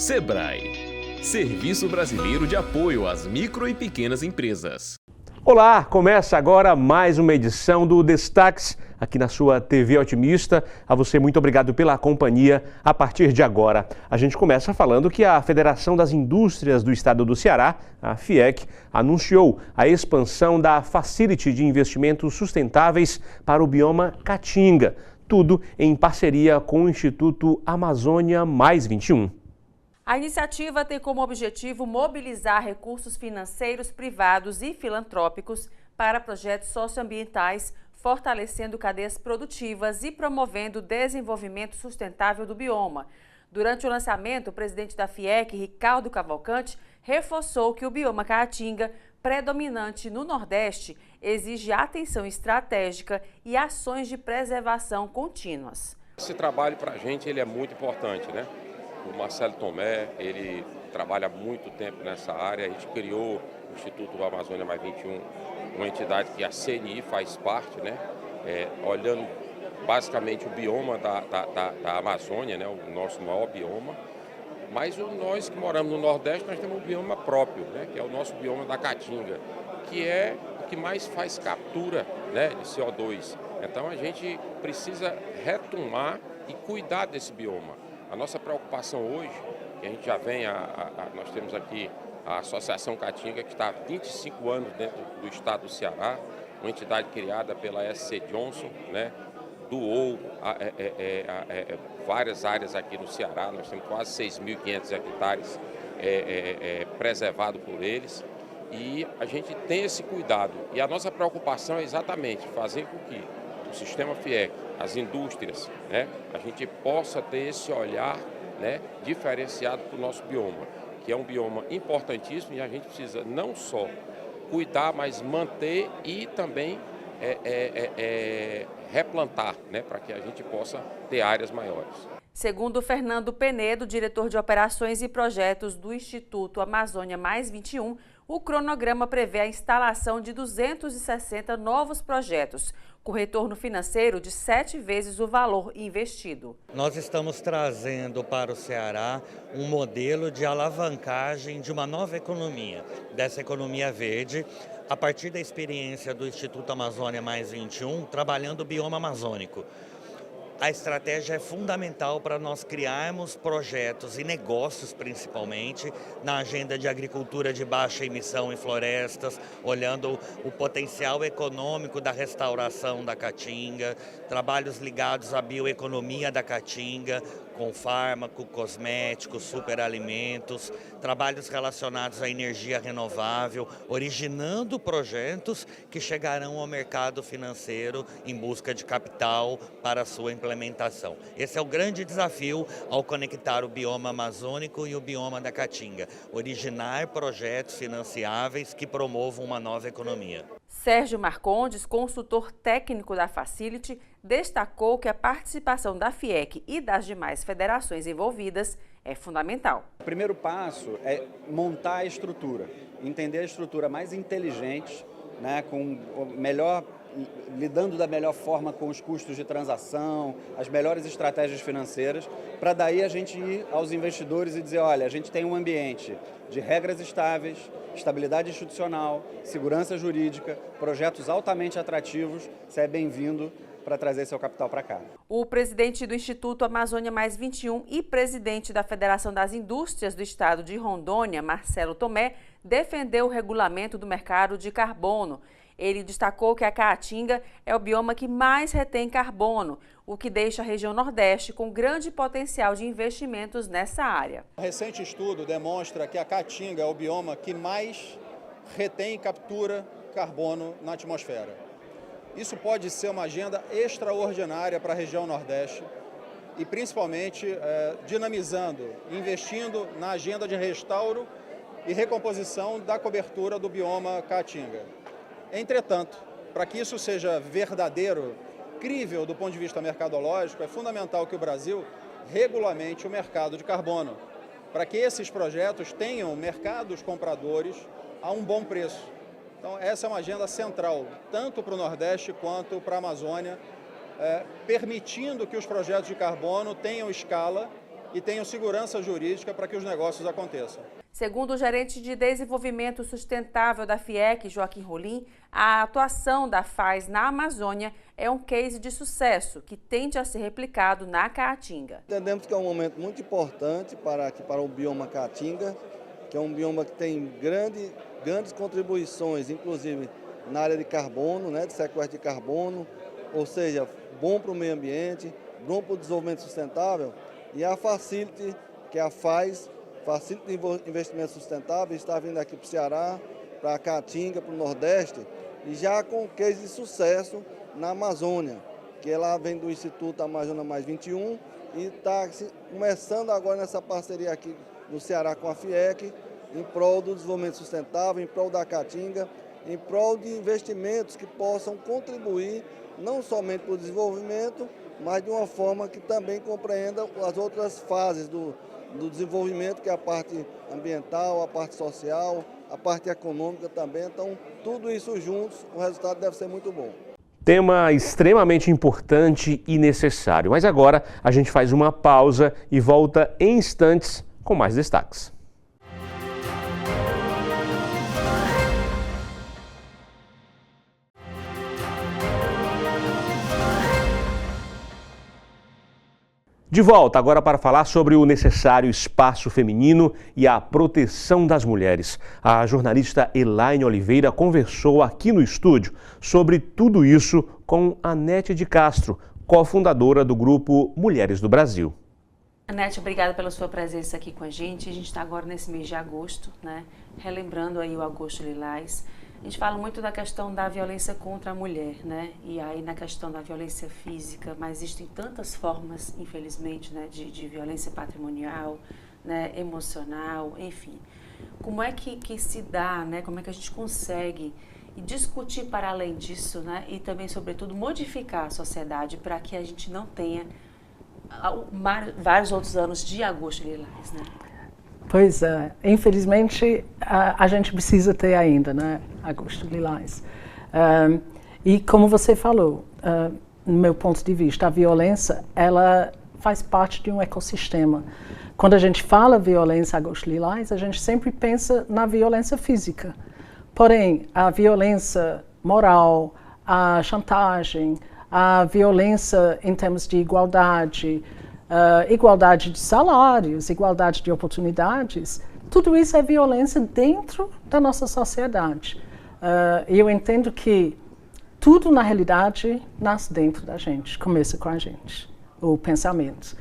Sebrae, Serviço Brasileiro de Apoio às Micro e Pequenas Empresas. Olá, começa agora mais uma edição do Destaques aqui na sua TV Otimista. A você, muito obrigado pela companhia. A partir de agora, a gente começa falando que a Federação das Indústrias do Estado do Ceará, a FIEC, anunciou a expansão da Facility de Investimentos Sustentáveis para o bioma Caatinga. Tudo em parceria com o Instituto Amazônia Mais 21. A iniciativa tem como objetivo mobilizar recursos financeiros privados e filantrópicos para projetos socioambientais, fortalecendo cadeias produtivas e promovendo o desenvolvimento sustentável do bioma. Durante o lançamento, o presidente da FIEC, Ricardo Cavalcante, reforçou que o bioma Caatinga, predominante no Nordeste, exige atenção estratégica e ações de preservação contínuas. Esse trabalho para a gente ele é muito importante, né? O Marcelo Tomé, ele trabalha há muito tempo nessa área. A gente criou o Instituto Amazônia Mais 21, uma entidade que a CNI faz parte, né? Olhando basicamente o bioma da Amazônia, né? O nosso maior bioma. Mas nós que moramos no Nordeste, nós temos um bioma próprio, né? Que é o nosso bioma da Caatinga, que é o que mais faz captura, né? De CO2. Então a gente precisa retomar e cuidar desse bioma. A nossa preocupação hoje, que a gente já vem, nós temos aqui a Associação Caatinga, que está há 25 anos dentro do estado do Ceará, uma entidade criada pela SC Johnson, né? Doou várias áreas aqui no Ceará, nós temos quase 6.500 hectares preservados por eles, e a gente tem esse cuidado. E a nossa preocupação é exatamente fazer com que o sistema FIEC, as indústrias, né, a gente possa ter esse olhar, né, diferenciado para o nosso bioma, que é um bioma importantíssimo e a gente precisa não só cuidar, mas manter e também replantar, né, para que a gente possa ter áreas maiores. Segundo Fernando Penedo, diretor de operações e projetos do Instituto Amazônia Mais 21, o cronograma prevê a instalação de 260 novos projetos, com retorno financeiro de 7 vezes o valor investido. Nós estamos trazendo para o Ceará um modelo de alavancagem de uma nova economia, dessa economia verde, a partir da experiência do Instituto Amazônia Mais 21, trabalhando o bioma amazônico. A estratégia é fundamental para nós criarmos projetos e negócios, principalmente, na agenda de agricultura de baixa emissão em florestas, olhando o potencial econômico da restauração da Caatinga, trabalhos ligados à bioeconomia da Caatinga, com fármaco, cosméticos, superalimentos, trabalhos relacionados à energia renovável, originando projetos que chegarão ao mercado financeiro em busca de capital para a sua implementação. Esse é o grande desafio ao conectar o bioma amazônico e o bioma da Caatinga, originar projetos financiáveis que promovam uma nova economia. Sérgio Marcondes, consultor técnico da Facility, destacou que a participação da FIEC e das demais federações envolvidas é fundamental. O primeiro passo é montar a estrutura, entender a estrutura mais inteligente, né, lidando da melhor forma com os custos de transação, as melhores estratégias financeiras, para daí a gente ir aos investidores e dizer, olha, a gente tem um ambiente de regras estáveis, estabilidade institucional, segurança jurídica, projetos altamente atrativos, você é bem-vindo para trazer seu capital para cá. O presidente do Instituto Amazônia Mais 21 e presidente da Federação das Indústrias do Estado de Rondônia, Marcelo Tomé, defendeu o regulamento do mercado de carbono. Ele destacou que a Caatinga é o bioma que mais retém carbono, o que deixa a região Nordeste com grande potencial de investimentos nessa área. Um recente estudo demonstra que a Caatinga é o bioma que mais retém e captura carbono na atmosfera. Isso pode ser uma agenda extraordinária para a região Nordeste e principalmente dinamizando, investindo na agenda de restauro e recomposição da cobertura do bioma Caatinga. Entretanto, para que isso seja verdadeiro, crível do ponto de vista mercadológico, é fundamental que o Brasil regulamente o mercado de carbono, para que esses projetos tenham mercados compradores a um bom preço. Então, essa é uma agenda central, tanto para o Nordeste quanto para a Amazônia, permitindo que os projetos de carbono tenham escala e tenham segurança jurídica para que os negócios aconteçam. Segundo o gerente de desenvolvimento sustentável da FIEC, Joaquim Rolim, a atuação da FAES na Amazônia é um case de sucesso que tende a ser replicado na Caatinga. Entendemos que é um momento muito importante para o bioma Caatinga, que é um bioma que tem grandes contribuições, inclusive na área de carbono, né, de sequestro de carbono, ou seja, bom para o meio ambiente, bom para o desenvolvimento sustentável, e a Facility, que é a FAES, Facility de Investimento Sustentável, está vindo aqui para o Ceará, para a Caatinga, para o Nordeste, e já com case de sucesso na Amazônia, que ela vem do Instituto Amazônia Mais 21 e está começando agora nessa parceria aqui no Ceará com a FIEC, em prol do desenvolvimento sustentável, em prol da Caatinga, em prol de investimentos que possam contribuir não somente para o desenvolvimento, mas de uma forma que também compreenda as outras fases do desenvolvimento, que é a parte ambiental, a parte social, a parte econômica também. Então, tudo isso juntos, o resultado deve ser muito bom. Tema extremamente importante e necessário. Mas agora a gente faz uma pausa e volta em instantes com mais destaques. De volta agora para falar sobre o necessário espaço feminino e a proteção das mulheres. A jornalista Elaine Oliveira conversou aqui no estúdio sobre tudo isso com Anete de Castro, cofundadora do grupo Mulheres do Brasil. Anete, obrigada pela sua presença aqui com a gente. A gente está agora nesse mês de agosto, né? Relembrando aí o Agosto Lilás. A gente fala muito da questão da violência contra a mulher, né? E aí na questão da violência física, mas existem tantas formas, infelizmente, né? de violência patrimonial, né? Emocional, enfim. Como é que se dá, né? Como é que a gente consegue discutir para além disso, né? E também, sobretudo, modificar a sociedade para que a gente não tenha vários outros anos de Agosto Lilás, né? Pois é, infelizmente a gente precisa ter ainda, né, Agosto Lilás. E como você falou, no meu ponto de vista, a violência, ela faz parte de um ecossistema. Quando a gente fala violência Agosto Lilás, a gente sempre pensa na violência física. Porém, a violência moral, a chantagem, a violência em termos de igualdade, igualdade de salários, igualdade de oportunidades, tudo isso é violência dentro da nossa sociedade. E eu entendo que tudo, na realidade, nasce dentro da gente, começa com a gente, o pensamento.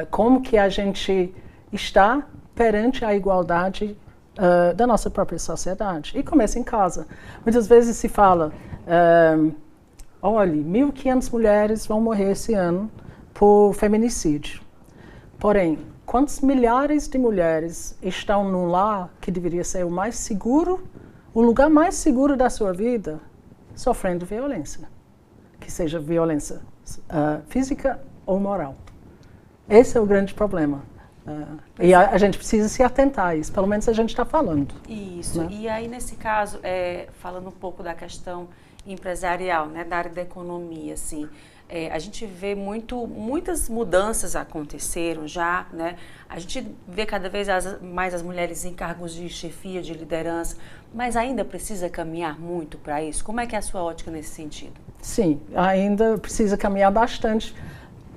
Como que a gente está perante a igualdade da nossa própria sociedade. E começa em casa. Muitas vezes se fala, olha, 1.500 mulheres vão morrer esse ano por feminicídio. Porém, quantos milhares de mulheres estão num lar que deveria ser o mais seguro, o lugar mais seguro da sua vida, sofrendo violência? Que seja violência física ou moral. Esse é o grande problema. E a gente precisa se atentar a isso, pelo menos a gente está falando. Isso, né? E aí nesse caso, falando um pouco da questão empresarial, né, da área da economia, assim, a gente vê muitas mudanças aconteceram já, né? A gente vê cada vez mais as mulheres em cargos de chefia, de liderança, mas ainda precisa caminhar muito para isso? Como é que é a sua ótica nesse sentido? Sim, ainda precisa caminhar bastante.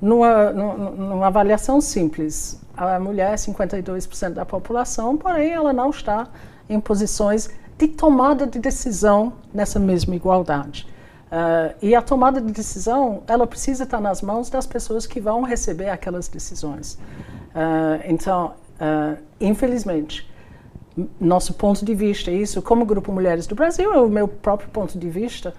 Numa avaliação simples, a mulher é 52% da população, porém ela não está em posições de tomada de decisão nessa mesma igualdade. E a tomada de decisão, ela precisa estar nas mãos das pessoas que vão receber aquelas decisões. Então, infelizmente, nosso ponto de vista, isso como Grupo Mulheres do Brasil, é o meu próprio ponto de vista,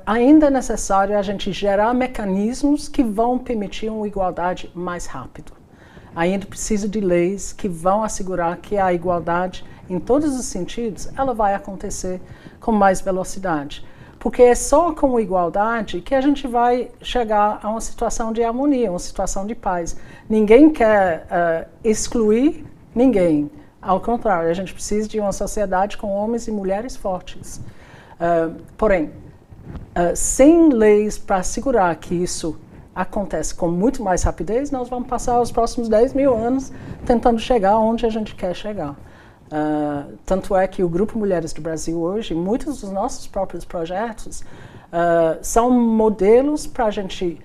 ainda é necessário a gente gerar mecanismos que vão permitir uma igualdade mais rápido. Ainda precisa de leis que vão assegurar que a igualdade, em todos os sentidos, ela vai acontecer com mais velocidade. Porque é só com igualdade que a gente vai chegar a uma situação de harmonia, uma situação de paz. Ninguém quer excluir ninguém. Ao contrário, a gente precisa de uma sociedade com homens e mulheres fortes. Porém, sem leis para assegurar que isso acontece com muito mais rapidez, nós vamos passar os próximos 10 mil anos tentando chegar onde a gente quer chegar. Tanto é que o Grupo Mulheres do Brasil hoje, muitos dos nossos próprios projetos são modelos para a gente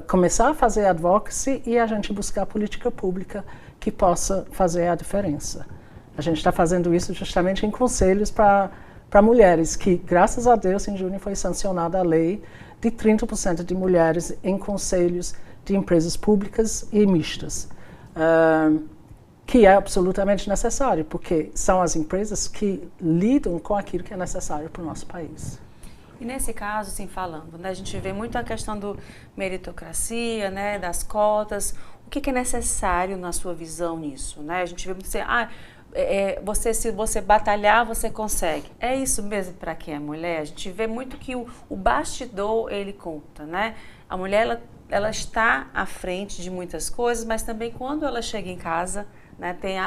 começar a fazer advocacy e a gente buscar política pública que possa fazer a diferença. A gente está fazendo isso justamente em conselhos para mulheres, que graças a Deus em junho foi sancionada a lei de 30% de mulheres em conselhos de empresas públicas e mistas, que é absolutamente necessário, porque são as empresas que lidam com aquilo que é necessário para o nosso país. E nesse caso, assim, falando, né, a gente vê muito a questão do meritocracia, né, das cotas. O que é necessário na sua visão nisso? Né? A gente vê muito assim, se você batalhar, você consegue. É isso mesmo para quem é mulher? A gente vê muito que o bastidor, ele conta, né? A mulher, ela está à frente de muitas coisas, mas também quando ela chega em casa, né, tem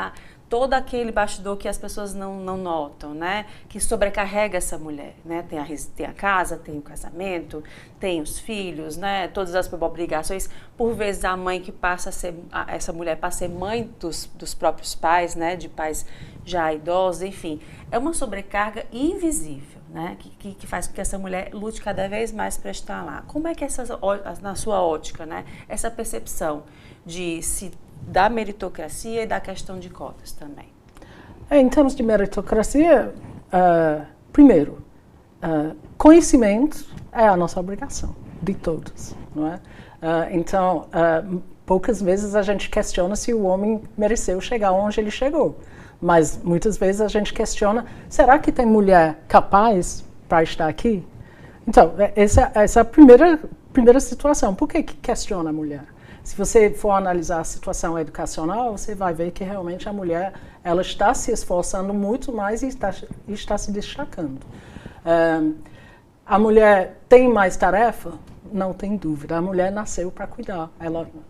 todo aquele bastidor que as pessoas não notam, né? Que sobrecarrega essa mulher, né? Tem a casa, tem o casamento, tem os filhos, né? Todas as obrigações. Por vezes a mãe que passa a ser, essa mulher passa a ser mãe dos próprios pais, né? De pais já idosos, enfim. É uma sobrecarga invisível, né? Que faz com que essa mulher lute cada vez mais para estar lá. Como é que na sua ótica, né? Essa percepção da meritocracia e da questão de cotas também? Em termos de meritocracia, primeiro, conhecimento é a nossa obrigação, de todos, não é? Então, poucas vezes a gente questiona se o homem mereceu chegar onde ele chegou, mas muitas vezes a gente questiona, será que tem mulher capaz para estar aqui? Então, essa é a primeira situação. Por que questiona a mulher? Se você for analisar a situação educacional, você vai ver que realmente a mulher ela está se esforçando muito mais e está se destacando. A mulher tem mais tarefa? Não tem dúvida. A mulher nasceu para cuidar.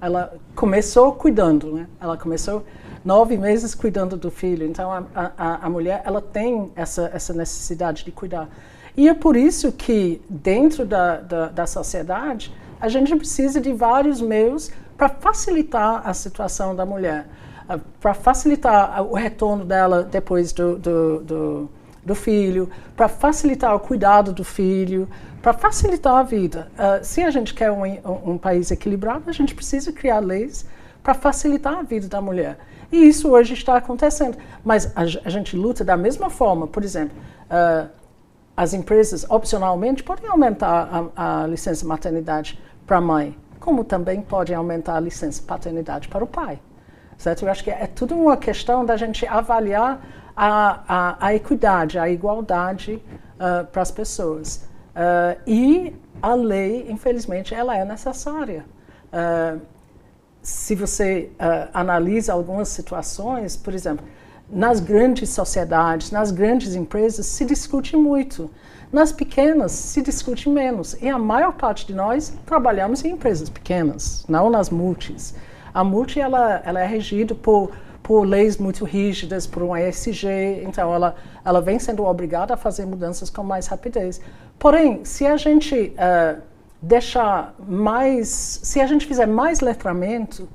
Ela começou cuidando, né? Ela começou 9 meses cuidando do filho. Então, a mulher ela tem essa necessidade de cuidar. E é por isso que, dentro da sociedade, a gente precisa de vários meios para facilitar a situação da mulher, para facilitar o retorno dela depois do filho, para facilitar o cuidado do filho, para facilitar a vida. Se a gente quer um país equilibrado, a gente precisa criar leis para facilitar a vida da mulher. E isso hoje está acontecendo. Mas a gente luta da mesma forma. Por exemplo, as empresas, opcionalmente, podem aumentar a licença maternidade para a mãe, como também podem aumentar a licença paternidade para o pai. Certo? Eu acho que é tudo uma questão da gente avaliar a equidade, a igualdade para as pessoas. E a lei, infelizmente, ela é necessária. Se você analisa algumas situações, por exemplo, nas grandes sociedades, nas grandes empresas, se discute muito. Nas pequenas, se discute menos. E a maior parte de nós trabalhamos em empresas pequenas, não nas multis. A multi ela é regida por leis muito rígidas, por um ESG, então ela vem sendo obrigada a fazer mudanças com mais rapidez. Porém, se a gente se a gente fizer mais letramento,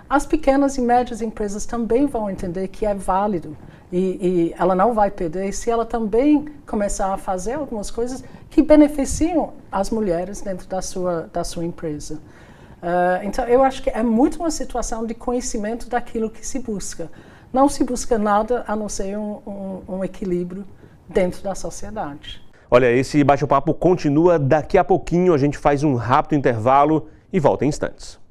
as pequenas e médias empresas também vão entender que é válido e ela não vai perder se ela também começar a fazer algumas coisas que beneficiam as mulheres dentro da sua empresa. Então, eu acho que é muito uma situação de conhecimento daquilo que se busca. Não se busca nada a não ser um equilíbrio dentro da sociedade. Olha, esse bate-papo continua daqui a pouquinho, a gente faz um rápido intervalo e volta em instantes.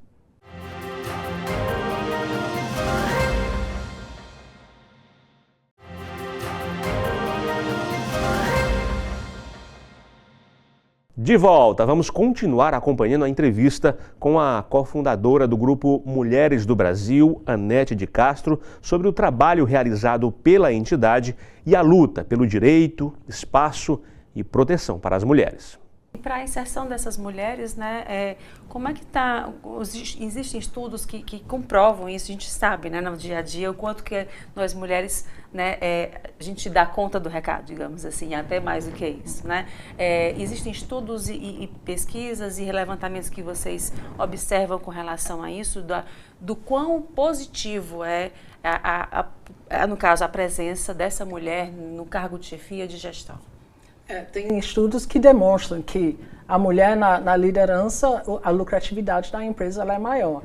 De volta, vamos continuar acompanhando a entrevista com a cofundadora do Grupo Mulheres do Brasil, Anete de Castro, sobre o trabalho realizado pela entidade e a luta pelo direito, espaço e proteção para as mulheres. Para a inserção dessas mulheres, né, como é que está? Existem estudos que comprovam isso, a gente sabe, né, no dia a dia, o quanto que nós mulheres, né, a gente dá conta do recado, digamos assim, até mais do que isso, né? Existem estudos e pesquisas e levantamentos que vocês observam com relação a isso, do quão positivo no caso, a presença dessa mulher no cargo de chefia de gestão? Tem estudos que demonstram que a mulher na liderança, a lucratividade da empresa ela é maior.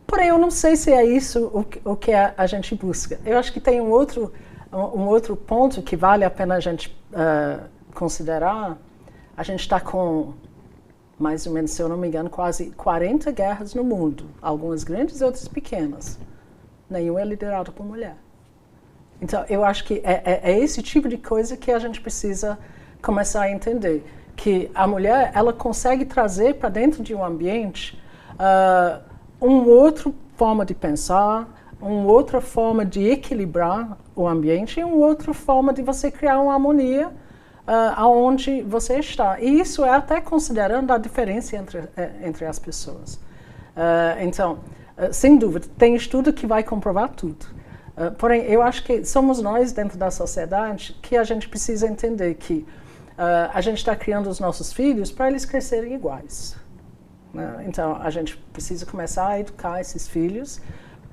Porém, eu não sei se é isso o que a gente busca. Eu acho que tem um outro ponto que vale a pena a gente considerar. A gente está com, mais ou menos, se eu não me engano, quase 40 guerras no mundo. Algumas grandes e outras pequenas. Nenhuma é liderada por mulher. Então, eu acho que é esse tipo de coisa que a gente precisa começar a entender, que a mulher ela consegue trazer para dentro de um ambiente uma outra forma de pensar, uma outra forma de equilibrar o ambiente e uma outra forma de você criar uma harmonia aonde você está. E isso é até considerando a diferença entre as pessoas. Então, sem dúvida, tem estudo que vai comprovar tudo. Porém, eu acho que somos nós, dentro da sociedade, que a gente precisa entender que a gente está criando os nossos filhos para eles crescerem iguais. Né? Então, a gente precisa começar a educar esses filhos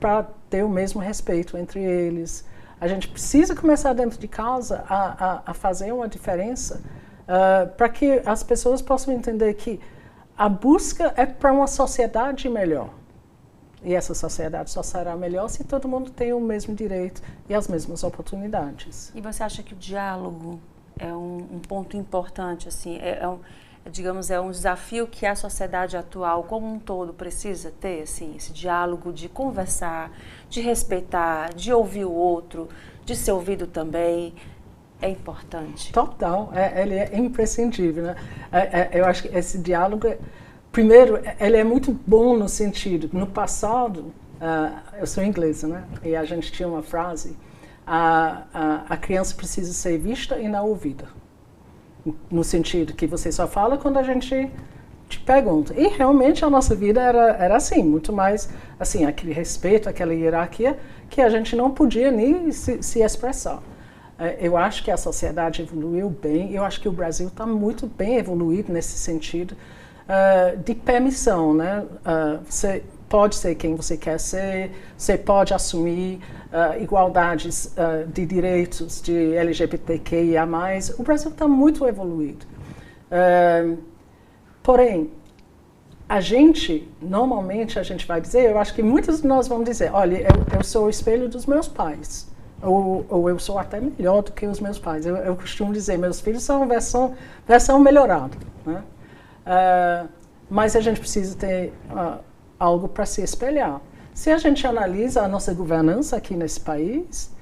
para ter o mesmo respeito entre eles. A gente precisa começar dentro de casa a fazer uma diferença para que as pessoas possam entender que a busca é para uma sociedade melhor. E essa sociedade só será melhor se todo mundo tem o mesmo direito e as mesmas oportunidades. E você acha que o diálogo é um ponto importante, assim, digamos, é um desafio que a sociedade atual como um todo precisa ter, assim, esse diálogo de conversar, de respeitar, de ouvir o outro, de ser ouvido também, é importante? Total, ele é imprescindível, né? Eu acho que esse diálogo, primeiro, ele é muito bom no sentido, no passado, eu sou inglesa, né? E a gente tinha uma frase, a criança precisa ser vista e não ouvida. No sentido que você só fala quando a gente te pergunta. E realmente a nossa vida era assim, muito mais assim, aquele respeito, aquela hierarquia, que a gente não podia nem se expressar. Eu acho que a sociedade evoluiu bem, eu acho que o Brasil está muito bem evoluído nesse sentido de permissão, né? Você pode ser quem você quer ser, você pode assumir igualdades de direitos de LGBTQIA+. O Brasil está muito evoluído. Porém, normalmente a gente vai dizer, eu acho que muitos de nós vão dizer, olha, eu sou o espelho dos meus pais, ou eu sou até melhor do que os meus pais. Eu costumo dizer, meus filhos são versão melhorada, né? Mas a gente precisa ter algo para se espelhar. Se a gente analisa a nossa governança aqui nesse país,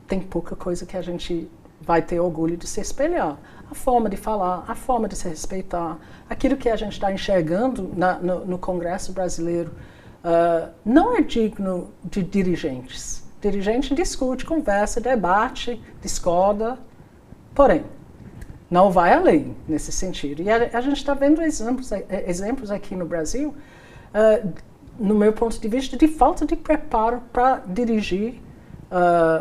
tem pouca coisa que a gente vai ter orgulho de se espelhar. A forma de falar, a forma de se respeitar, aquilo que a gente está enxergando no Congresso brasileiro, não é digno de dirigentes. Dirigente discute, conversa, debate, discorda, porém, não vai além nesse sentido. E a gente está vendo exemplos aqui no Brasil, no meu ponto de vista, de falta de preparo para dirigir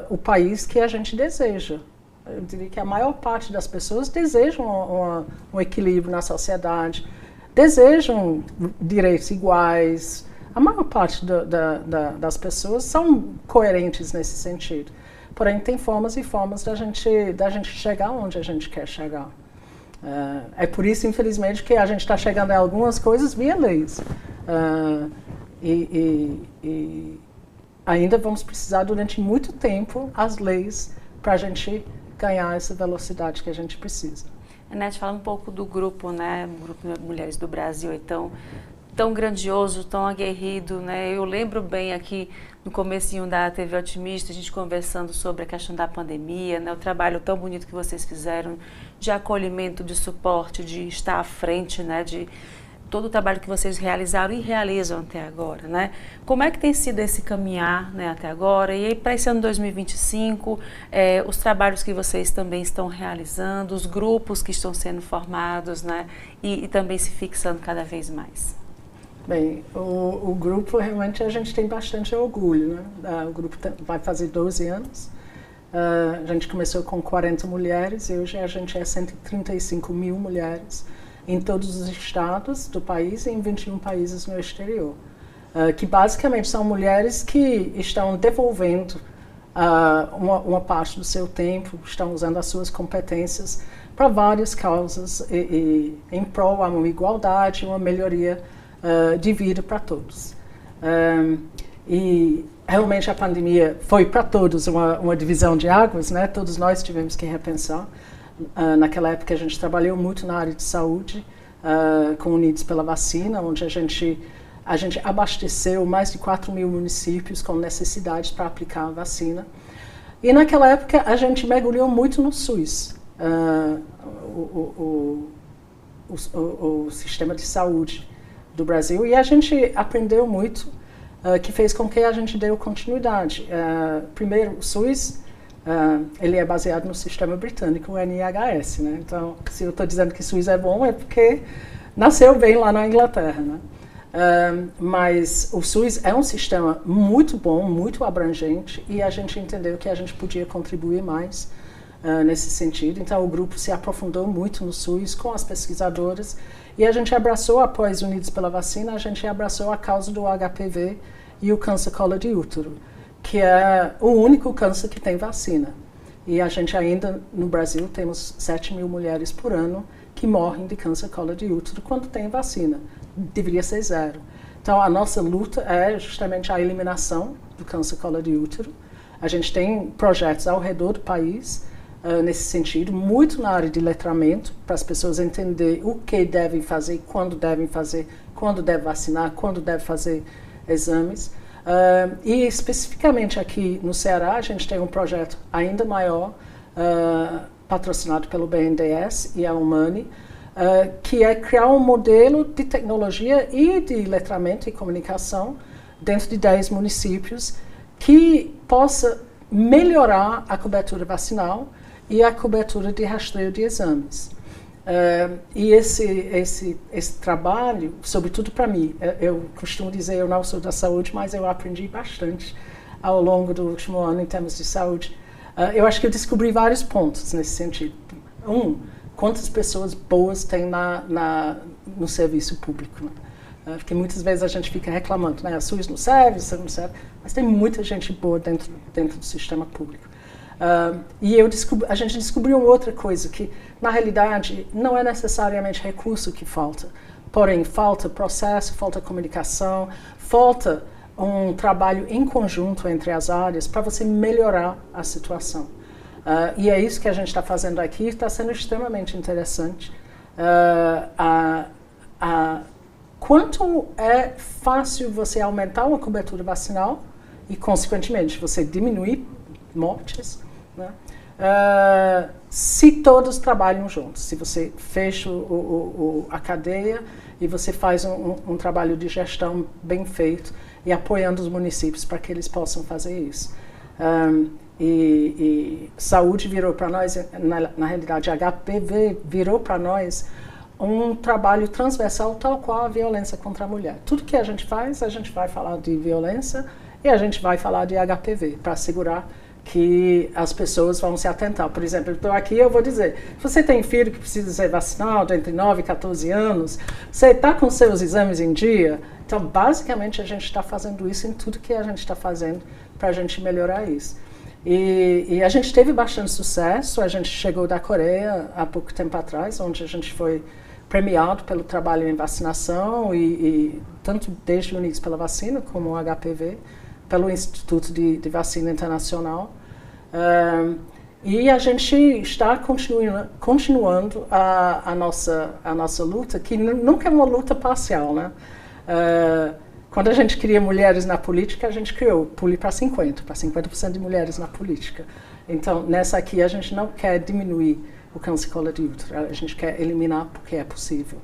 o país que a gente deseja. Eu diria que a maior parte das pessoas desejam um equilíbrio na sociedade, desejam direitos iguais. A maior parte das pessoas são coerentes nesse sentido. Porém, tem formas e formas da gente chegar onde a gente quer chegar. É por isso, infelizmente, que a gente está chegando a algumas coisas via leis. E ainda vamos precisar, durante muito tempo, as leis para a gente ganhar essa velocidade que a gente precisa. Anete, fala um pouco do grupo, né? O Grupo de Mulheres do Brasil, então, tão grandioso, tão aguerrido, né? Eu lembro bem aqui no comecinho da TV Otimista, a gente conversando sobre a questão da pandemia, né? O trabalho tão bonito que vocês fizeram de acolhimento, de suporte, de estar à frente, né? todo o trabalho que vocês realizaram e realizam até agora, né? Como é que tem sido esse caminhar, né, até agora? E aí, para esse ano 2025, os trabalhos que vocês também estão realizando, os grupos que estão sendo formados, né, e também se fixando cada vez mais? Bem, o grupo, realmente, a gente tem bastante orgulho, né? O grupo vai fazer 12 anos. A gente começou com 40 mulheres e hoje a gente é 135 mil mulheres em todos os estados do país e em 21 países no exterior. Que basicamente são mulheres que estão devolvendo uma parte do seu tempo, estão usando as suas competências para várias causas em prol a uma igualdade, uma melhoria de vida para todos. E realmente a pandemia foi para todos uma divisão de águas, né? Todos nós tivemos que repensar. Naquela época a gente trabalhou muito na área de saúde, com Unidos pela Vacina, onde a gente abasteceu mais de 4 mil municípios com necessidades para aplicar a vacina. E naquela época a gente mergulhou muito no SUS, o sistema de saúde do Brasil, e a gente aprendeu muito, que fez com que a gente deu continuidade. Primeiro, o SUS, ele é baseado no sistema britânico, o NHS, né? Então, se eu estou dizendo que o SUS é bom, é porque nasceu bem lá na Inglaterra, né? Mas o SUS é um sistema muito bom, muito abrangente, e a gente entendeu que a gente podia contribuir mais nesse sentido. Então, o grupo se aprofundou muito no SUS com as pesquisadoras, e a gente abraçou, após Unidos pela Vacina, a gente abraçou a causa do HPV e o câncer colo de útero, que é o único câncer que tem vacina. E a gente ainda, no Brasil, temos 7 mil mulheres por ano que morrem de câncer colo de útero quando tem vacina. Deveria ser 0. Então, a nossa luta é justamente a eliminação do câncer colo de útero. A gente tem projetos ao redor do país, nesse sentido, muito na área de letramento, para as pessoas entenderem o que devem fazer, quando devem vacinar, quando devem fazer exames. E especificamente aqui no Ceará, a gente tem um projeto ainda maior, patrocinado pelo BNDES e a Humane, que é criar um modelo de tecnologia e de letramento e comunicação dentro de 10 municípios que possa melhorar a cobertura vacinal e a cobertura de rastreio de exames. E esse trabalho, sobretudo para mim, eu costumo dizer, eu não sou da saúde, mas eu aprendi bastante ao longo do último ano em termos de saúde. Eu acho que eu descobri vários pontos nesse sentido. Quantas pessoas boas tem no serviço público, né? Porque muitas vezes a gente fica reclamando, né? A SUS não serve, mas tem muita gente boa dentro do sistema público. E a gente descobriu outra coisa, que na realidade não é necessariamente recurso que falta, porém falta processo, falta comunicação, falta um trabalho em conjunto entre as áreas para você melhorar a situação. E é isso que a gente está fazendo aqui, está sendo extremamente interessante. Quanto é fácil você aumentar uma cobertura vacinal e, consequentemente, você diminuir mortes, né? Se todos trabalham juntos, se você fecha a cadeia e você faz um trabalho de gestão bem feito e apoiando os municípios para que eles possam fazer isso. E saúde virou para nós, na realidade, HPV virou para nós um trabalho transversal tal qual a violência contra a mulher. Tudo que a gente faz, a gente vai falar de violência e a gente vai falar de HPV, para assegurar que as pessoas vão se atentar. Por exemplo, eu estou aqui e eu vou dizer, se você tem filho que precisa ser vacinado entre 9 e 14 anos, você está com seus exames em dia? Então, basicamente, a gente está fazendo isso em tudo que a gente está fazendo para a gente melhorar isso. E a gente teve bastante sucesso. A gente chegou da Coreia há pouco tempo atrás, onde a gente foi premiado pelo trabalho em vacinação, e tanto desde Unidos pela Vacina como o HPV, pelo Instituto de Vacina Internacional. E a gente está continuando a nossa luta, que nunca é uma luta parcial, né? Quando a gente cria mulheres na política, a gente criou Pule para 50% de mulheres na política. Então, nessa aqui, a gente não quer diminuir o câncer colo de útero, a gente quer eliminar porque é possível.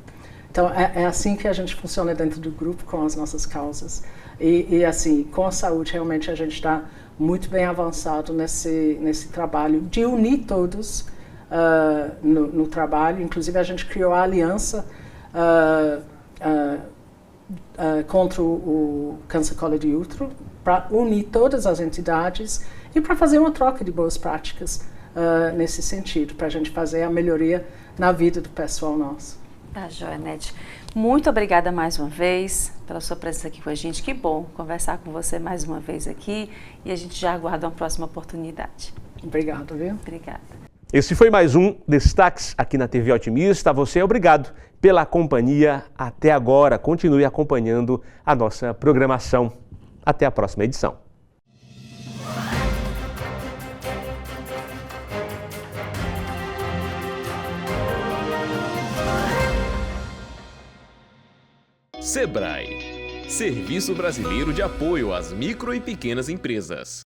Então, é assim que a gente funciona dentro do grupo com as nossas causas. E assim, com a saúde, realmente a gente está muito bem avançado nesse trabalho de unir todos no trabalho. Inclusive, a gente criou a aliança contra o câncer colo de útero, para unir todas as entidades e para fazer uma troca de boas práticas nesse sentido, para a gente fazer a melhoria na vida do pessoal nosso. Tá, joia, Nete. Muito obrigada mais uma vez pela sua presença aqui com a gente. Que bom conversar com você mais uma vez aqui e a gente já aguarda uma próxima oportunidade. Obrigada, viu? Obrigada. Esse foi mais um Destaques aqui na TV Otimista. A você, obrigado pela companhia até agora. Continue acompanhando a nossa programação. Até a próxima edição. Sebrae, Serviço Brasileiro de Apoio às Micro e Pequenas Empresas.